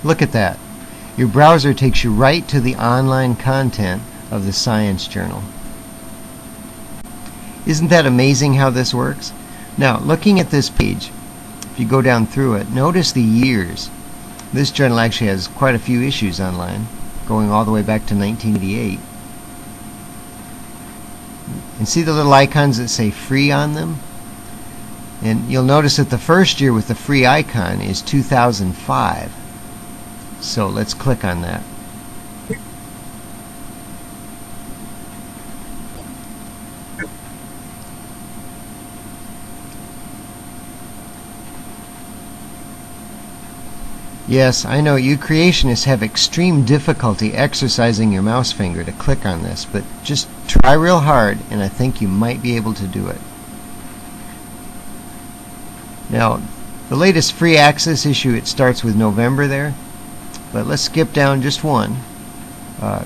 Look at that. Your browser takes you right to the online content of the science journal. Isn't that amazing how this works? Now, looking at this page, if you go down through it, notice the years. This journal actually has quite a few issues online, going all the way back to 1988. And see the little icons that say free on them? And you'll notice that the first year with the free icon is 2005. So let's click on that. Yes, I know you creationists have extreme difficulty exercising your mouse finger to click on this, but just try real hard and I think you might be able to do it. Now, the latest free access issue, it starts with November there, but let's skip down just one.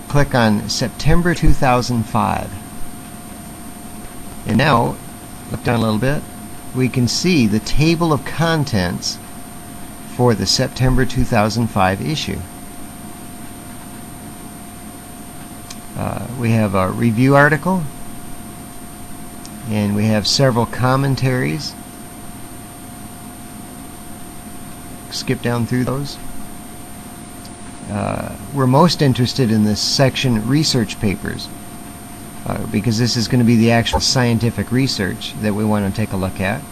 Click on September 2005. And now, look down a little bit, we can see the table of contents for the September 2005 issue. We have a review article, and we have several commentaries. Skip down through those. We're most interested in this section, research papers, because this is going to be the actual scientific research that we want to take a look at.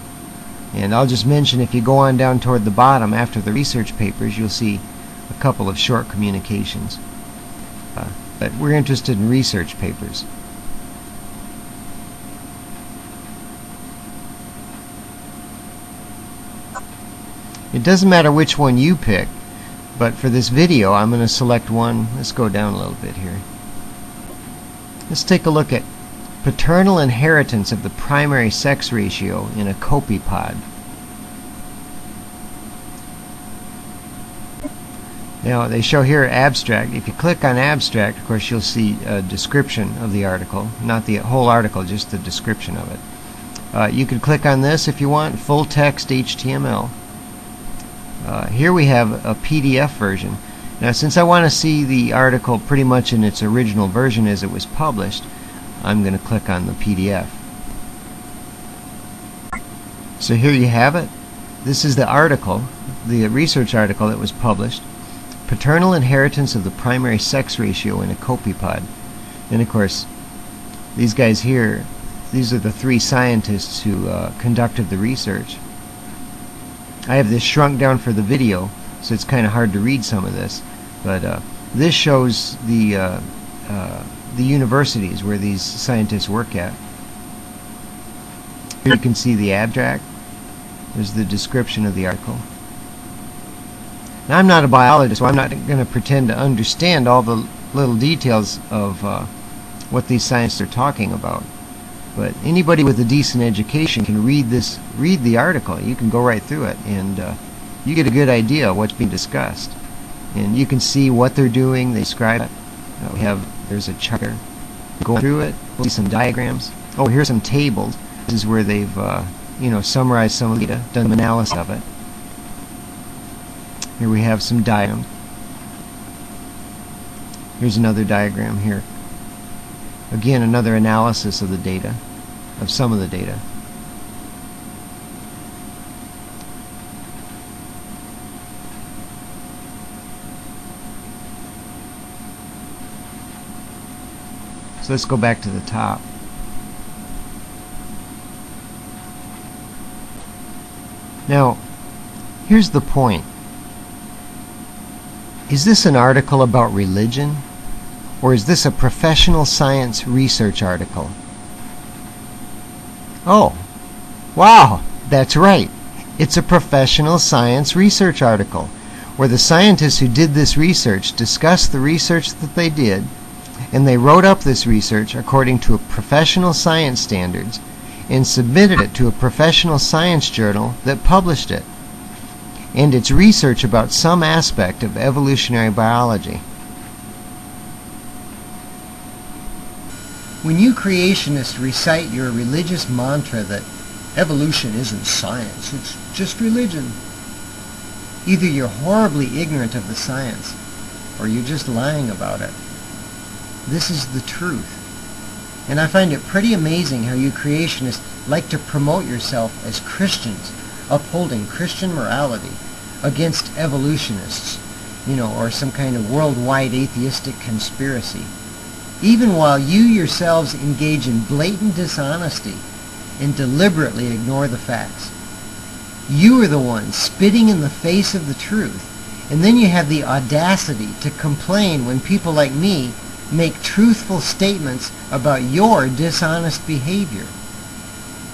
And I'll just mention, if you go on down toward the bottom after the research papers, you'll see a couple of short communications. But we're interested in research papers. It doesn't matter which one you pick, but for this video I'm going to select one. Let's go down a little bit here. Let's take a look at paternal inheritance of the primary sex ratio in a copepod. Now they show here abstract. If you click on abstract, of course you'll see a description of the article, not the whole article, just the description of it. You can click on this if you want, full text HTML. Here we have a PDF version. Now since I want to see the article pretty much in its original version as it was published, I'm going to click on the PDF. So here you have it. This is the article, the research article that was published. Paternal inheritance of the primary sex ratio in a copepod. And of course, these guys here, these are the three scientists who conducted the research. I have this shrunk down for the video, so it's kind of hard to read some of this. But this shows the universities where these scientists work at. Here you can see the abstract. There's the description of the article. Now I'm not a biologist, so I'm not going to pretend to understand all the little details of what these scientists are talking about. But anybody with a decent education can read the article. You can go right through it, and you get a good idea of what's being discussed. And you can see what they're doing. They describe it. There's a chart there. Go through it. We'll see some diagrams. Oh, here's some tables. This is where they've summarized some of the data, done some analysis of it. Here we have some diagrams. Here's another diagram here. Again, another analysis of the data, of some of the data. So let's go back to the top. Now, here's the point. Is this an article about religion? Or is this a professional science research article? Oh, wow, that's right. It's a professional science research article, where the scientists who did this research discussed the research that they did, and they wrote up this research according to professional science standards and submitted it to a professional science journal that published it. And it's research about some aspect of evolutionary biology. When you creationists recite your religious mantra that evolution isn't science, it's just religion, Either you're horribly ignorant of the science, or you're just lying about it. This is the truth. And I find it pretty amazing how you creationists like to promote yourself as Christians, upholding Christian morality, against evolutionists, or some kind of worldwide atheistic conspiracy. Even while you yourselves engage in blatant dishonesty and deliberately ignore the facts. You are the ones spitting in the face of the truth, and then you have the audacity to complain when people like me make truthful statements about your dishonest behavior.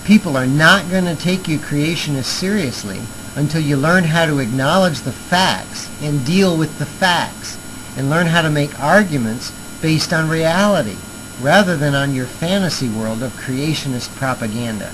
People are not going to take you creationists seriously until you learn how to acknowledge the facts and deal with the facts, and learn how to make arguments based on reality rather than on your fantasy world of creationist propaganda.